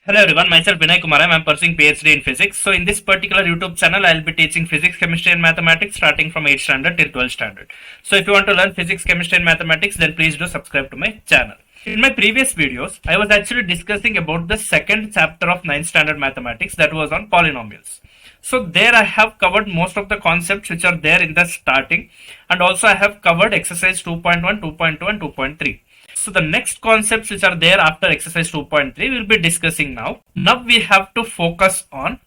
Hello everyone, myself Vinay Kumar. I'm pursuing PhD in physics. So in this particular YouTube channel, I'll be teaching physics, chemistry and mathematics starting from 8th standard till 12th standard. So if you want to learn physics, chemistry and mathematics, then please do subscribe to my channel. In my previous videos, I was actually discussing about the second chapter of 9th standard mathematics, that was on polynomials. So there I have covered most of the concepts which are there in the starting, and also I have covered exercise 2.1, 2.2 and 2.3. So the next concepts which are there after exercise 2.3 we will be discussing now. Now we have to focus on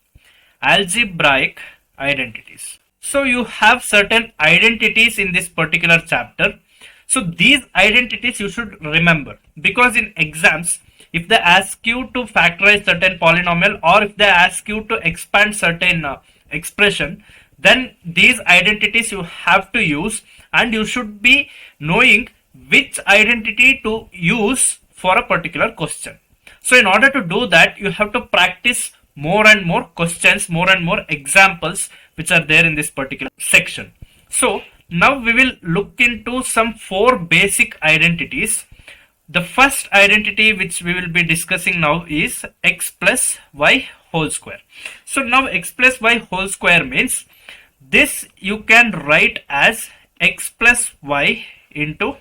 algebraic identities. So you have certain identities in this particular chapter. So these identities you should remember, because in exams, if they ask you to factorize certain polynomial or if they ask you to expand certain expression, then these identities you have to use, and you should be knowing which identity to use for a particular question. So in order to do that, you have to practice more and more questions, more and more examples which are there in this particular section. So now we will look into some 4 basic identities. The first identity which we will be discussing now is x plus y whole square. So now x plus y whole square means this you can write as x plus y into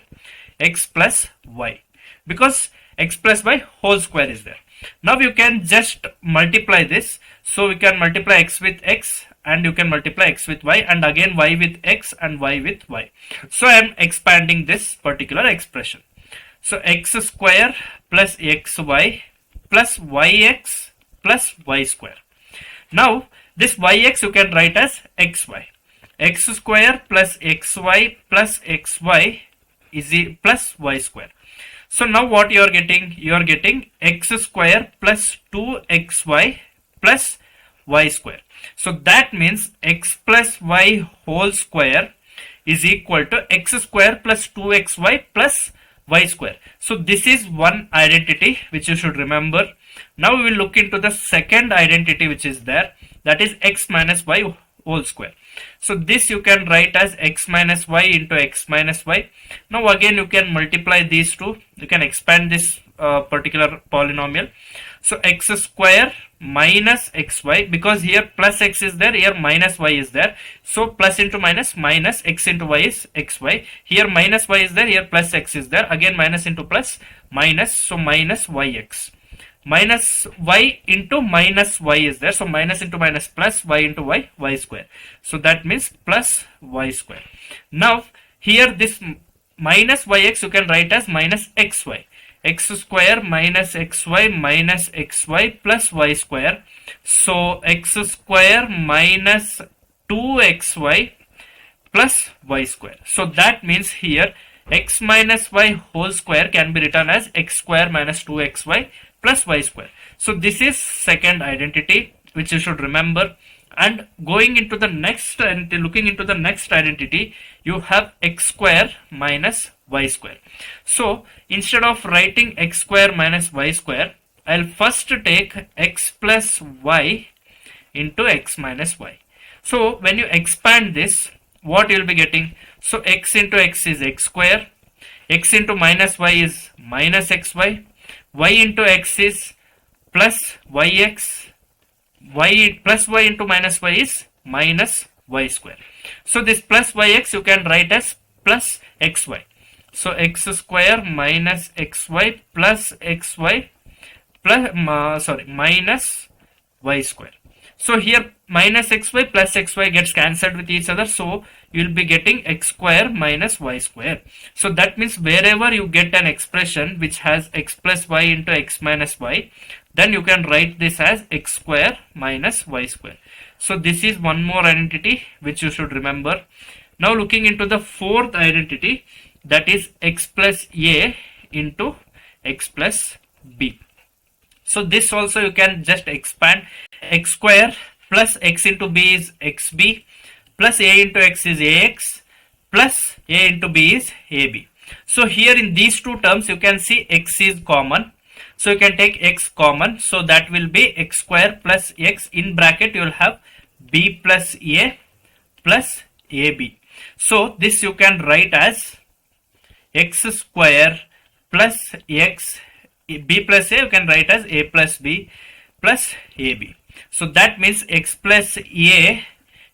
x plus y, because x plus y whole square is there. Now you can just multiply this. So we can multiply x with x and you can multiply x with y, and again y with x and y with y. So I am expanding this particular expression. So x square plus xy plus yx plus y square. Now this yx you can write as xy. X square plus xy plus xy is plus y square. So now what you are getting? You are getting x square plus 2xy plus y square. So that means x plus y whole square is equal to x square plus 2xy plus y square. So this is one identity which you should remember. Now we will look into the second identity which is there, that is x minus y whole square. So this you can write as x minus y into x minus y. Now again you can multiply these two, you can expand this particular polynomial. So x square minus xy, because here plus x is there, here minus y is there. So plus into minus, minus x into y is xy. Here minus y is there, here plus x is there. Again minus into plus, minus, so minus yx. Minus y into minus y is there, so minus into minus plus, y into y, y square. So that means plus y square. Now here this minus yx you can write as minus xy. X square minus xy plus y square. So x square minus 2xy plus y square. So that means here x minus y whole square can be written as x square minus 2xy plus y square. So this is second identity which you should remember. And going into the next and looking into the next identity, you have x square minus y square. So instead of writing x square minus y square, I'll first take x plus y into x minus y. So when you expand this, what you'll be getting? So x into x is x square, x into minus y is minus xy, y into x is plus yx, y plus y into minus y is minus y square. So this plus yx you can write as plus xy. So x square minus xy plus xy plus minus y square. So here minus xy plus xy gets cancelled with each other, so you will be getting x square minus y square. So that means wherever you get an expression which has x plus y into x minus y, then you can write this as x square minus y square. So this is one more identity which you should remember. Now looking into the fourth identity, that is x plus a into x plus b. So this also you can just expand. X square plus x into b is xb, plus a into x is ax, plus a into b is ab. So here in these two terms you can see x is common. So you can take x common. So that will be x square plus x, in bracket you will have b plus a plus ab. So this you can write as x square plus x b plus a you can write as a plus b plus ab. So that means x plus a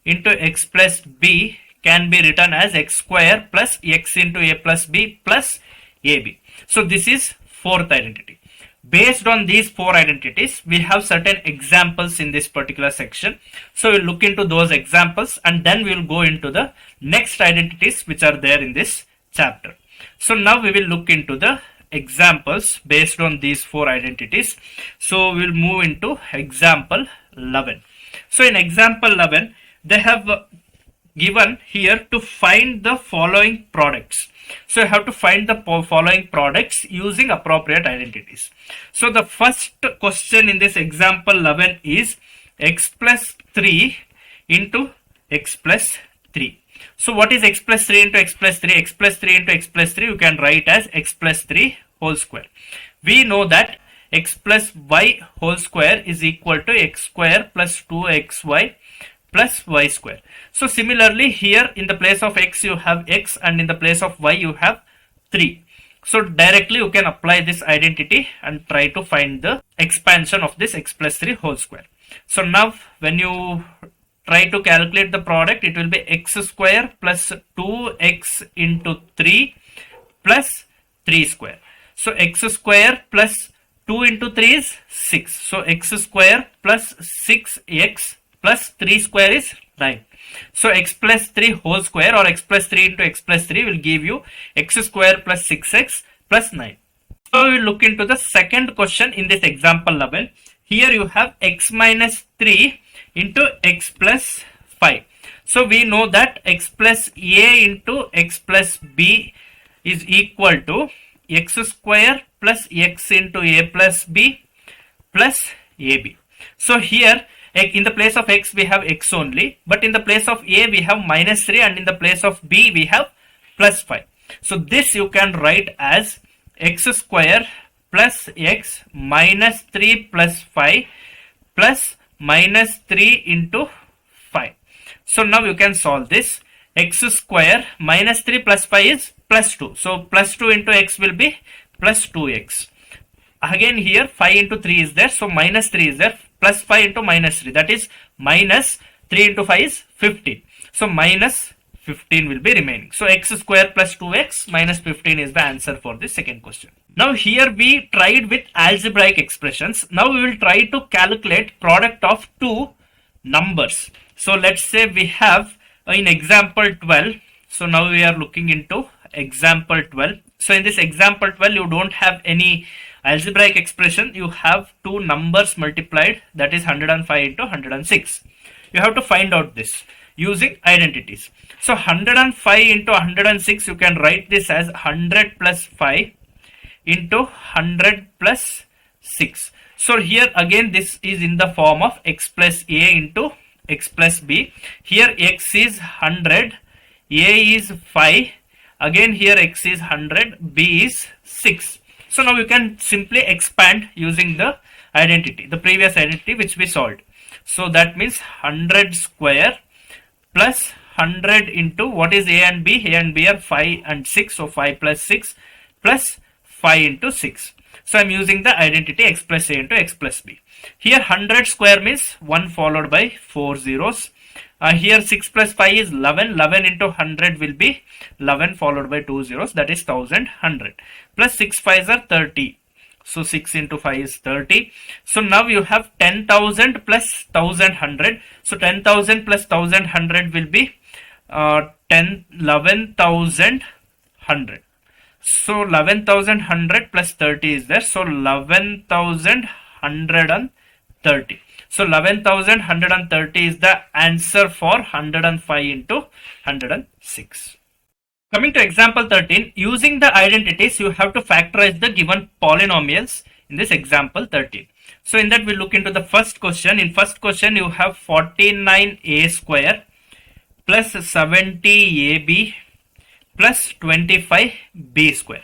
into x plus b can be written as x square plus x into a plus b plus ab. So this is fourth identity. Based on these four identities, we have certain examples in this particular section. So we'll look into those examples and then we'll go into the next identities which are there in this chapter. So now we will look into the examples based on these four identities. So we'll move into example 11. So in example 11, they have given here to find the following products. So you have to find the following products using appropriate identities. So the first question in this example 11 is x plus 3 into x plus 3. So what is x plus 3 into x plus 3? X plus 3 into x plus 3 you can write as x plus 3 whole square. We know that x plus y whole square is equal to x square plus 2xy plus y square. So similarly here in the place of x you have x and in the place of y you have 3. So directly you can apply this identity and try to find the expansion of this x plus 3 whole square. So now when you try to calculate the product, it will be x square plus 2x into 3 plus 3 square. So x square plus 2 into 3 is 6. So x square plus 6x plus 3 square is 9. So x plus 3 whole square or x plus 3 into x plus 3 will give you x square plus 6x plus 9. So we will look into the second question in this example 11. Here you have x minus 3 into x plus 5. So we know that x plus a into x plus b is equal to x square plus x into a plus b plus ab. So here in the place of x we have x only, but in the place of a we have minus 3 and in the place of b we have plus 5. So this you can write as x square plus x minus 3 plus 5 plus minus 3 into 5. So now you can solve this. X square minus 3 plus 5 is plus 2. So plus 2 into x will be plus 2x. Again here 5 into 3 is there, so minus 3 is there, plus 5 into minus 3, that is minus 3 into 5 is 15. So minus 15 will be remaining. So x square plus 2x minus 15 is the answer for this second question. Now here we tried with algebraic expressions. Now we will try to calculate product of two numbers. So let's say we have in example 12. So now we are looking into example 12. So in this example 12 you don't have any algebraic expression, you have two numbers multiplied, that is 105 into 106. You have to find out this using identities. So 105 into 106 you can write this as 100 plus 5 into 100 plus 6. So here again this is in the form of x plus a into x plus b. Here x is 100, a is 5, again here x is 100, b is 6. So now you can simply expand using the identity, the previous identity which we solved. So that means 100 square plus 100 into what is a and b? A and b are 5 and 6. So 5 plus 6 plus 5 into 6. So I am using the identity x plus a into x plus b. Here 100 square means 1 followed by 4 zeros. Here 6 plus 5 is 11. 11 into 100 will be 11 followed by 2 zeros, that is 1100. Plus 6 5s are 30. So 6 into 5 is 30. So now you have 10,000 plus 1100. So 10,000 plus 1100 will be 11,100. So 11,100 plus 30 is there. So 11,130. So 11,130 is the answer for 105 into 106. Coming to example 13, using the identities you have to factorize the given polynomials in this example 13. So in that we look into the first question. In first question you have 49a square plus 70ab plus 25b square.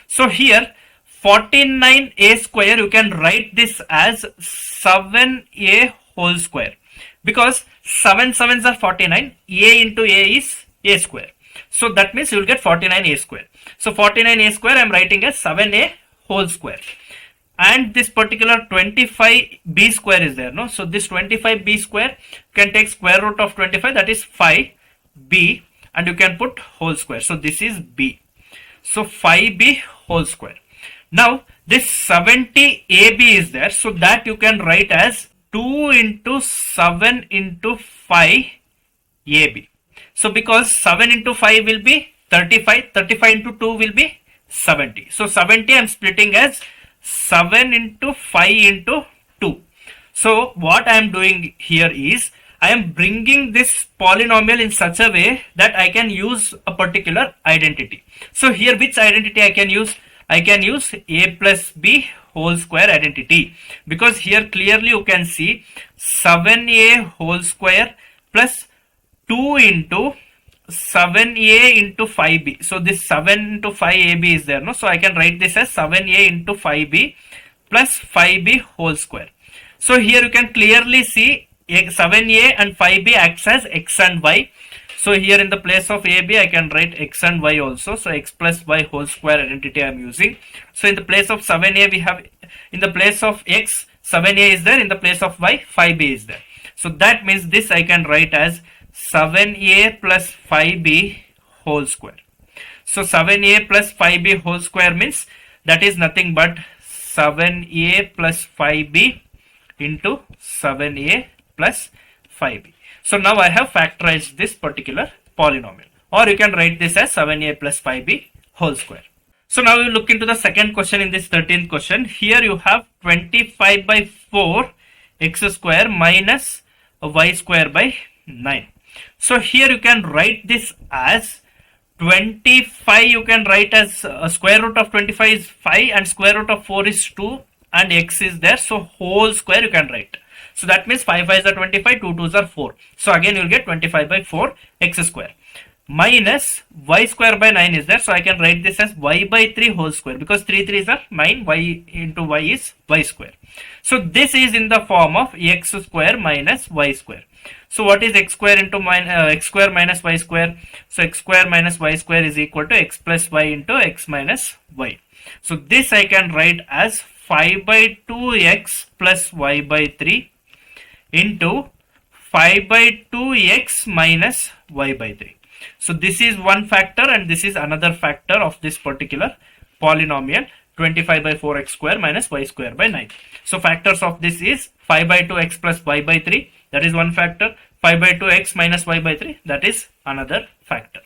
So here 49a square you can write this as 7a whole square, because 7 7s are 49, a into a is a square. So that means you will get 49a square. So 49a square I am writing as 7a whole square. and this particular 25b square is there, no? So this 25b square can take square root of 25, that is 5b, and you can put whole square. So this is b. So 5b whole square. Now this 70ab is there, so that you can write as 2 into 7 into 5ab. So because 7 into 5 will be 35, 35 into 2 will be 70. So 70 I am splitting as 7 into 5 into 2. So what I am doing here is I am bringing this polynomial in such a way that I can use a particular identity. So here which identity I can use? I can use a plus b whole square identity, because here clearly you can see 7a whole square plus 2 into 7a into 5b. So this 7 into 5ab is there, no? So I can write this as 7a into 5b plus 5b whole square. So here you can clearly see 7a and 5b acts as x and y. So here in the place of ab I can write x and y also. So x plus y whole square identity I am using. So in the place of 7a we have, in the place of x 7a is there, in the place of y 5b is there. So that means this I can write as 7a plus 5b whole square. So 7a plus 5b whole square means that is nothing but 7a plus 5b into 7a plus 5b. So now I have factorized this particular polynomial, or you can write this as 7a plus 5b whole square. So now we look into the second question in this 13th question. Here you have 25 by 4 x square minus y square by 9. So here you can write this as 25, you can write as square root of 25 is 5 and square root of 4 is 2 and x is there, so whole square you can write. So that means 5 5s are 25, 2 2s are 4. So again you will get 25 by 4 x square minus y square by 9 is there. So I can write this as y by 3 whole square, because 3 3s are 9, y into y is y square. So this is in the form of x square minus y square. So what is x square into x square minus y square? So x square minus y square is equal to x plus y into x minus y. So this I can write as 5 by 2x plus y by 3 into 5 by 2x minus y by 3. So this is one factor and this is another factor of this particular polynomial, 25 by 4x square minus y square by 9. So factors of this is 5 by 2x plus y by 3, that is one factor. 5 by 2x minus y by 3, that is another factor.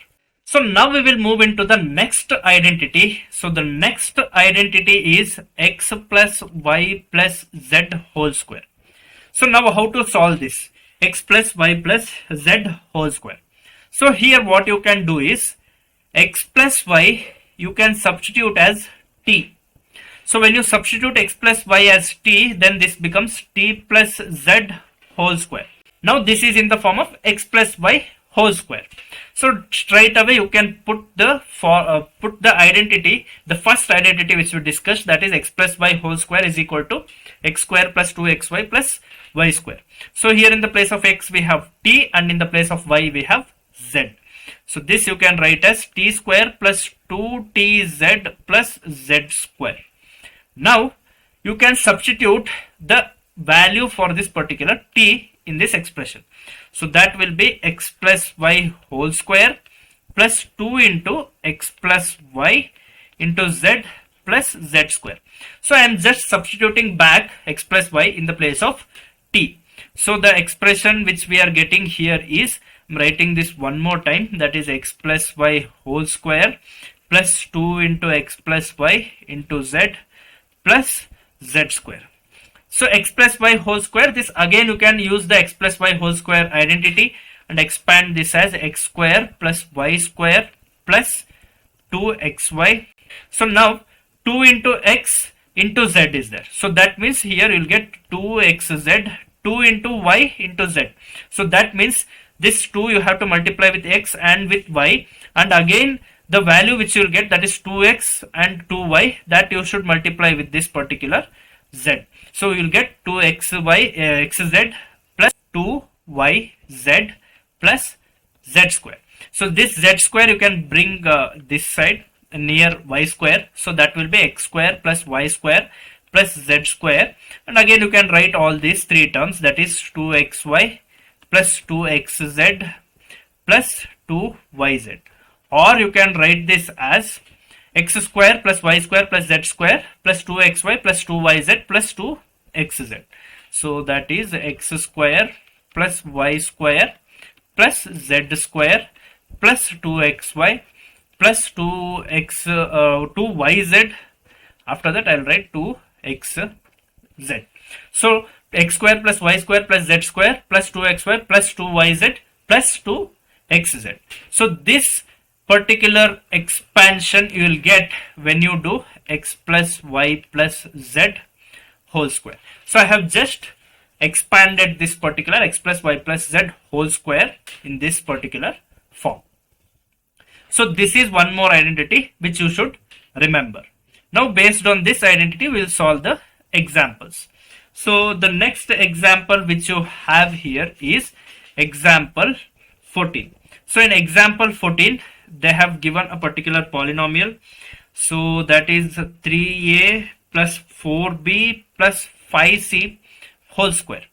So now we will move into the next identity. So the next identity is x plus y plus z whole square. So now how to solve this? X plus y plus z whole square. So here what you can do is x plus y you can substitute as t. So when you substitute x plus y as t, then this becomes t plus z whole square. Now this is in the form of x plus y whole square. So straight away you can put the identity, the first identity which we discussed, that is x plus y whole square is equal to x square plus 2xy plus y square. So here in the place of x we have t and in the place of y we have z. So this you can write as t square plus 2tz plus z square. Now you can substitute the value for this particular t in this expression. So that will be x plus y whole square plus 2 into x plus y into z plus z square. So I am just substituting back x plus y in the place of t. So the expression which we are getting here is, I am writing this one more time, that is x plus y whole square plus 2 into x plus y into z plus z square. So x plus y whole square, this again you can use the x plus y whole square identity and expand this as x square plus y square plus 2xy. So now 2 into x into z is there. So that means here you will get 2xz, 2 into y into z. So that means this 2 you have to multiply with x and with y, and again the value which you will get, that is 2x and 2y, that you should multiply with this particular z. So you will get 2xy xz plus 2yz plus z square. So this z square you can bring this side near y square. So that will be x square plus y square plus z square, and again you can write all these three terms, that is 2xy plus 2xz plus 2yz, or you can write this as x square plus y square plus z square plus 2xy plus 2yz plus 2xz. So that is x square plus y square plus z square plus 2xy plus 2yz. After that I'll write 2xz. So x square plus y square plus z square plus 2xy plus 2yz plus 2xz. So this particular expansion you will get when you do x plus y plus z whole square. So I have just expanded this particular x plus y plus z whole square in this particular form. So this is one more identity which you should remember. Now based on this identity we will solve the examples. So the next example which you have here is example 14. So in example 14 they have given a particular polynomial. So that is 3a plus 4b plus 5c whole square.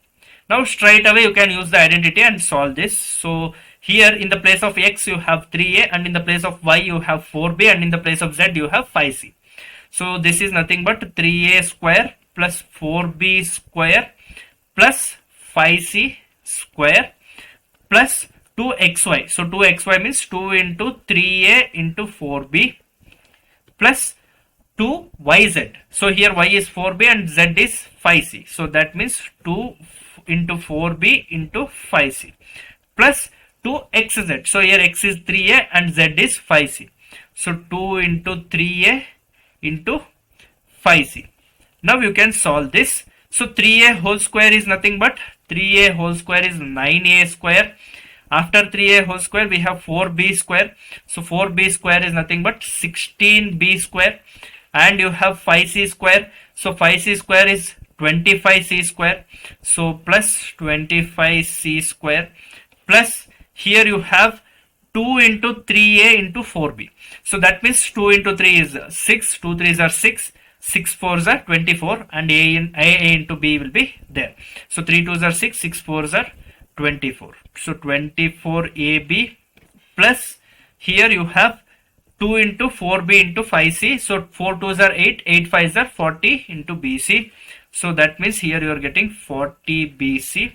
Now straight away you can use the identity and solve this. So here in the place of x you have 3a, and in the place of y you have 4b, and in the place of z you have 5c. So this is nothing but 3a square plus 4b square plus 5c square plus 2xy. So 2xy means 2 into 3a into 4b plus 2yz. So here y is 4b and z is 5c. So that means 2 into 4b into 5c plus 2xz. So here x is 3a and z is 5c. So 2 into 3a into 5c. Now you can solve this. So 3a whole square is nothing but 3a whole square is 9a square. After 3a whole square we have 4b square. So 4b square is nothing but 16b square, and you have 5c square. So 5c square is 25c square. So plus 25c square plus here you have 2 into 3a into 4b. So that means 2 into 3 is 6, 2 3s are 6, 6 4s are 24, and a into b will be there. So 3 2s are 6, 6 4s are 24. So 24ab plus here you have 2 into 4b into 5c. So 4 2s are 8, 8 5s are 40 into bc. So that means here you are getting 40 bc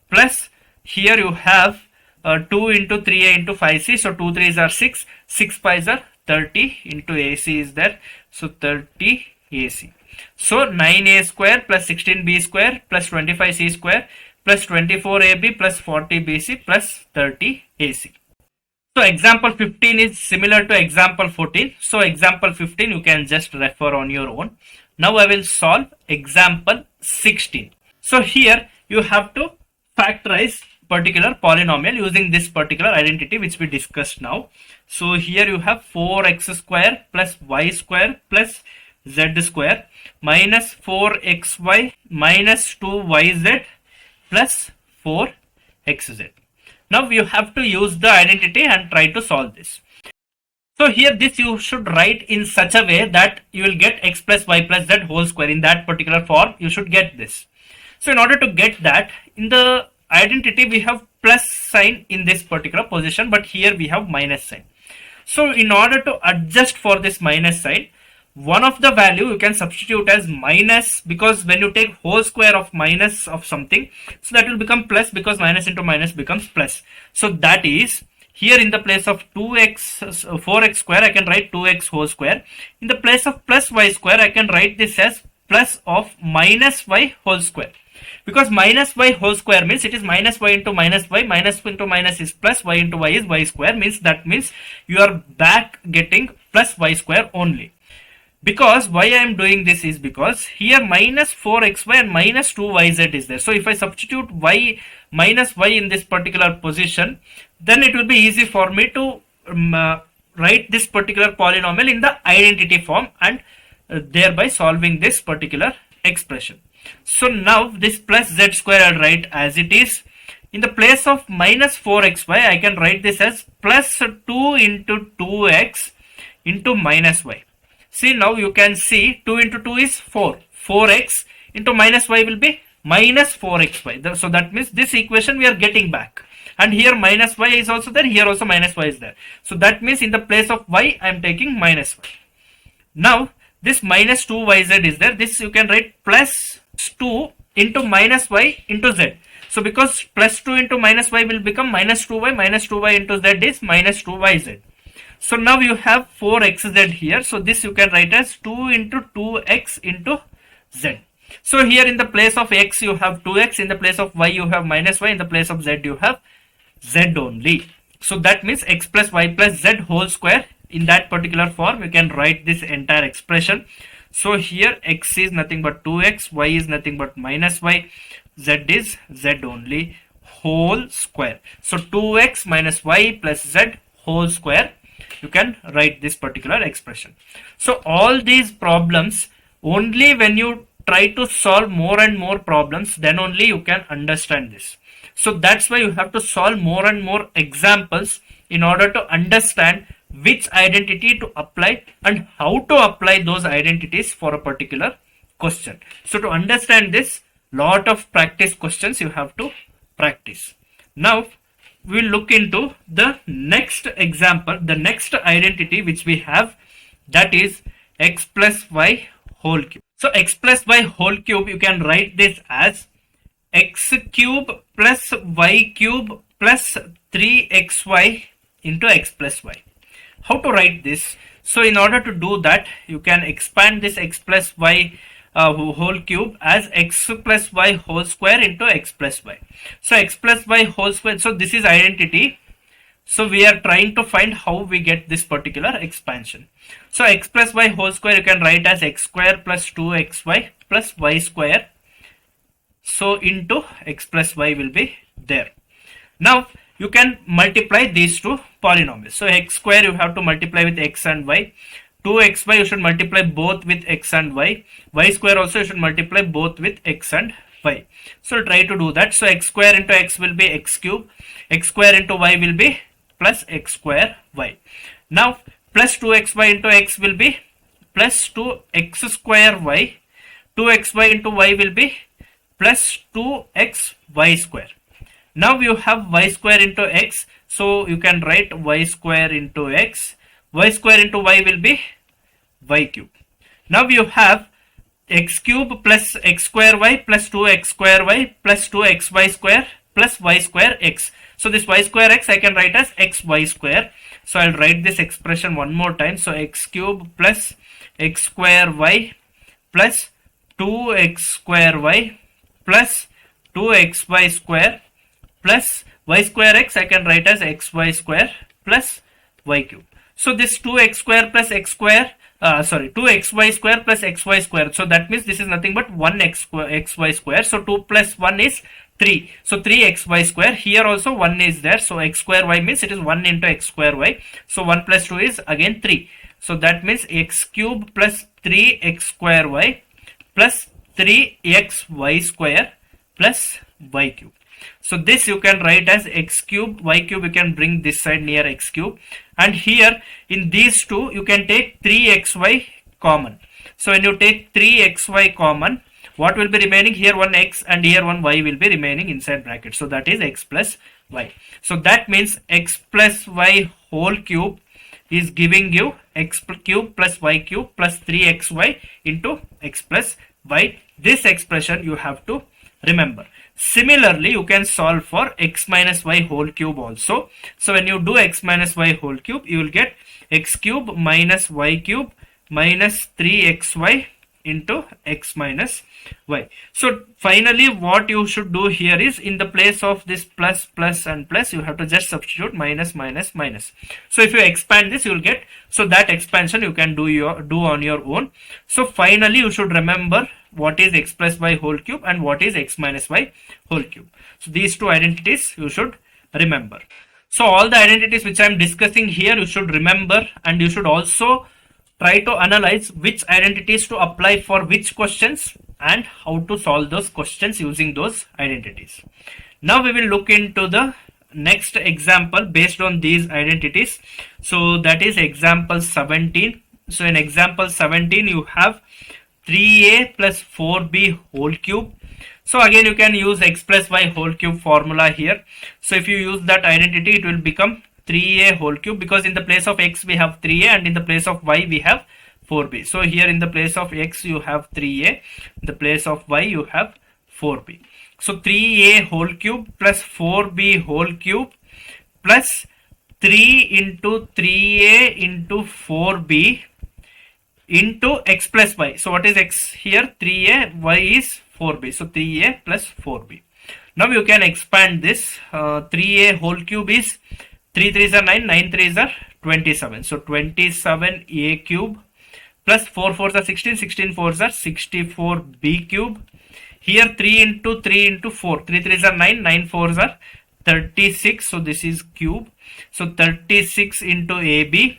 plus here you have 2 into 3a into 5c. So 2 3s are 6, 6 5s are 30 into ac is there. So 30 ac. So 9a square plus 16b square plus 25c square plus 24ab plus 40bc plus 30ac. So example 15 is similar to example 14. So example 15 you can just refer on your own. Now I will solve example 16. So here you have to factorize particular polynomial using this particular identity which we discussed now. So here you have 4x square plus y square plus z square minus 4xy minus 2yz plus 4xz. Now you have to use the identity and try to solve this. So here this you should write in such a way that you will get x plus y plus z whole square. In that particular form you should get this. So in order to get that, in the identity we have plus sign in this particular position, but here we have minus sign. So in order to adjust for this minus sign, one of the value you can substitute as minus, because when you take whole square of minus of something, so that will become plus, because minus into minus becomes plus. So that is here in the place of 4x square I can write 2x whole square. In the place of plus y square I can write this as plus of minus y whole square, because minus y whole square means it is minus y into minus y, minus into minus is plus, y into y is y square, means that means you are back getting plus y square only. Because why I am doing this is because here minus 4xy and minus 2yz is there. So if I substitute y minus y in this particular position, then it will be easy for me to write this particular polynomial in the identity form, and thereby solving this particular expression. So now this plus z square I'll write as it is. In the place of minus 4xy I can write this as plus 2 into 2x into minus y. See, now you can see 2 into 2 is 4. 4x into minus y will be minus 4xy. So that means this equation we are getting back. And here minus y is also there, here also minus y is there. So that means in the place of y, I am taking minus y. Now, this minus 2yz is there. This you can write plus 2 into minus y into z. So because plus 2 into minus y will become minus 2y into z is minus 2yz. So now you have 4xz here. So this you can write as 2 into 2x into z. So here in the place of x you have 2x, in the place of y you have minus y, in the place of z you have z only. So that means x plus y plus z whole square. In that particular form you can write this entire expression. So here x is nothing but 2x, y is nothing but minus y, z is z only whole square. So 2x minus y plus z whole square, you can write this particular expression. So all these problems, only when you try to solve more and more problems, then only you can understand this. So that's why you have to solve more and more examples in order to understand which identity to apply and how to apply those identities for a particular question. So to understand this, lot of practice questions you have to practice. Now we'll look into the next example, the next identity which we have, that is x plus y whole cube. So x plus y whole cube, you can write this as x cube plus y cube plus 3xy into x plus y. How to write this? So in order to do that, you can expand this x plus y whole cube as x plus y whole square into x plus y. So x plus y whole square, so this is identity. So we are trying to find how we get this particular expansion. So x plus y whole square you can write as x square plus 2xy plus y square. So into x plus y will be there. Now you can multiply these two polynomials. So x square you have to multiply with x and y. 2xy you should multiply both with x and y. Y square also you should multiply both with x and y. So try to do that. So x square into x will be x cube. X square into y will be plus x square y. Now plus 2xy into x will be plus 2x square y. 2xy into y will be plus 2xy square. Now you have y square into x. So you can write y square into x. Y square into y will be y cube. Now you have x cube plus x square y plus 2x square y plus 2xy square plus y square x. So this y square x I can write as xy square. So I'll write this expression one more time. So x cube plus x square y plus 2x square y plus 2xy square plus y square x I can write as xy square plus y cube. So this 2x square plus x square, 2xy square plus xy square. So that means this is nothing but 1xy square. So 2 plus 1 is 3. So 3xy square. Here also 1 is there. So x square y means it is 1 into x square y. So 1 plus 2 is again 3. So that means x cube plus 3x square y plus 3xy square plus y cube. So this you can write as x cube, y cube you can bring this side near x cube, and here in these two you can take 3xy common. So when you take 3xy common, what will be remaining? Here one x and here one y will be remaining inside bracket. So that is x plus y. So that means x plus y whole cube is giving you x cube plus y cube plus 3xy into x plus y. This expression you have to remember. Similarly, you can solve for x minus y whole cube also. So when you do x minus y whole cube, you will get x cube minus y cube minus 3xy into x minus y. So finally what you should do here is, in the place of this plus plus and plus, you have to just substitute minus minus minus. So if you expand this, you will get, so that expansion you can do on your own. So finally you should remember what is x plus y whole cube and what is x minus y whole cube. So these two identities you should remember. So all the identities which I am discussing here you should remember, and you should also try to analyze which identities to apply for which questions and how to solve those questions using those identities. Now we will look into the next example based on these identities. So that is example 17. So in example 17 you have 3a plus 4b whole cube. So again you can use x plus y whole cube formula here. So if you use that identity, it will become 3a whole cube, because in the place of x we have 3a and in the place of y we have 4b. So here in the place of x you have 3a, in the place of y you have 4b. So 3a whole cube plus 4b whole cube plus 3 into 3a into 4b into x plus y. So what is x here? 3a, y is 4b. So 3a plus 4b. Now you can expand this. 3a whole cube is 3 3s are 9, 9 3s are 27. So 27a cube plus 4 4s are 16, 16 4s are 64b cube. Here 3 into 4, 3 3s are 9, 9 4s are 36. So this is cube. So 36 into ab,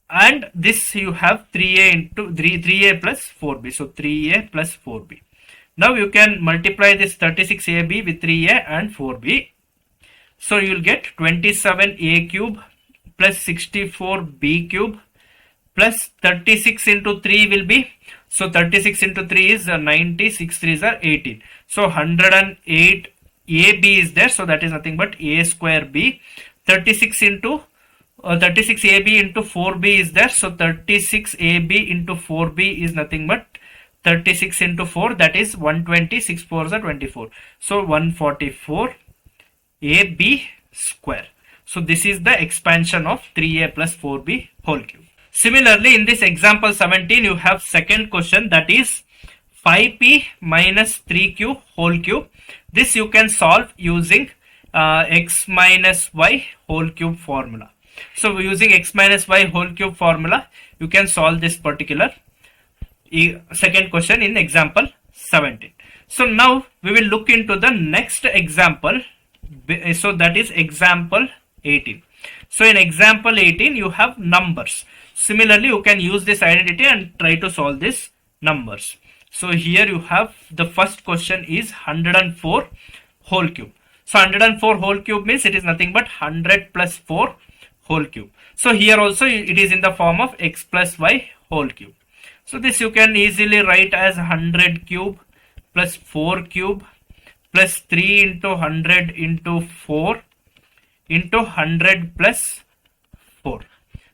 and this you have 3a into 3a plus 4b. So 3a plus 4b. Now you can multiply this 36ab with 3a and 4b. So you will get 27a cube plus 64b cube plus 36 into 3 will be, so 36 into 3 is 90, 6 3s are 18. So 108 AB is there, so that is nothing but a square b. 36 into 36ab into 4b is there, so 36ab into 4b is nothing but 36 into 4, that is 120, 6 4s are 24. So 144 ab square. So this is the expansion of 3a plus 4b whole cube. Similarly, in this example 17, you have second question, that is 5p minus 3q whole cube. This you can solve using x minus y whole cube formula. So using x minus y whole cube formula, you can solve this particular second question in example 17. So now we will look into the next example. So that is example 18. So in example 18, you have numbers. Similarly, you can use this identity and try to solve these numbers. So here you have the first question is 104 whole cube. So 104 whole cube means it is nothing but 100 plus 4 whole cube. So here also it is in the form of x plus y whole cube. So this you can easily write as 100 cube plus 4 cube plus 3 into 100 into 4 into 100 plus 4.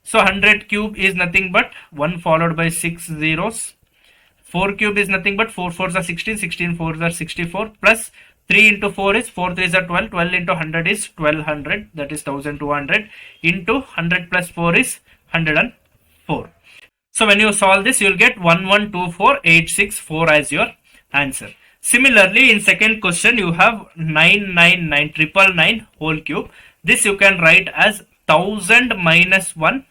So 100 cube is nothing but 1 followed by 6 zeros. 4 cube is nothing but 4 4s are 16, 16 4s are 64, plus 3 into 4 is 4 3s are 12, 12 into 100 is 1200, that is 1200, into 100 plus 4 is 104. So when you solve this, you will get 1124864 as your answer. Similarly, in second question, you have 999 whole cube. This you can write as 1000 minus 1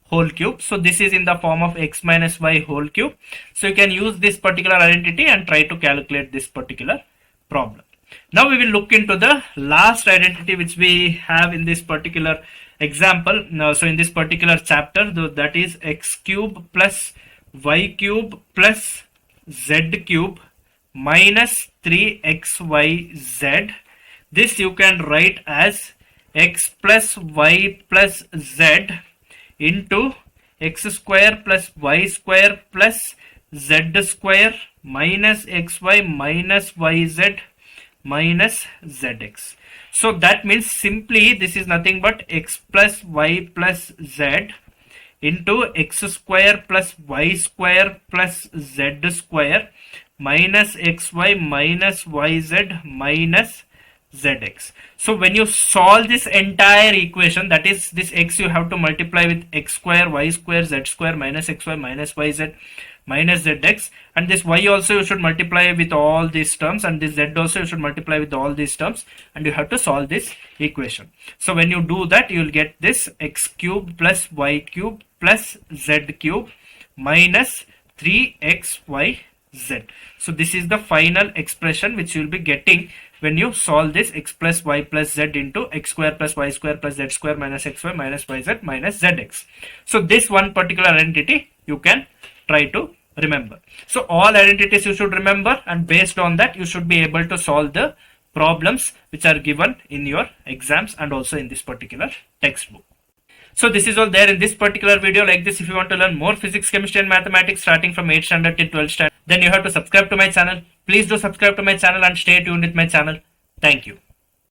whole cube. So this is in the form of x minus y whole cube. So you can use this particular identity and try to calculate this particular problem. Now we will look into the last identity which we have in this particular example. So in this particular chapter, that is x cube plus y cube plus z cube minus 3xyz. This you can write as x plus y plus z into x square plus y square plus z square minus xy minus yz minus zx. So that means simply this is nothing but x plus y plus z into x square plus y square plus z square minus xy minus yz minus zx. So when you solve this entire equation, that is this x you have to multiply with x square, y square, z square minus xy minus yz minus zx, and this y also you should multiply with all these terms, and this z also you should multiply with all these terms, and you have to solve this equation. So when you do that, you will get this x cube plus y cube plus z cube minus 3xyz. So this is the final expression which you will be getting when you solve this x plus y plus z into x square plus y square plus z square minus xy minus yz minus zx. So this one particular identity you can try to remember. So all identities you should remember, and based on that you should be able to solve the problems which are given in your exams and also in this particular textbook. So this is all there in this particular video. Like this, if you want to learn more physics, chemistry and mathematics starting from 8th standard till 12th standard, then you have to subscribe to my channel. Please do subscribe to my channel and stay tuned with my channel. Thank you.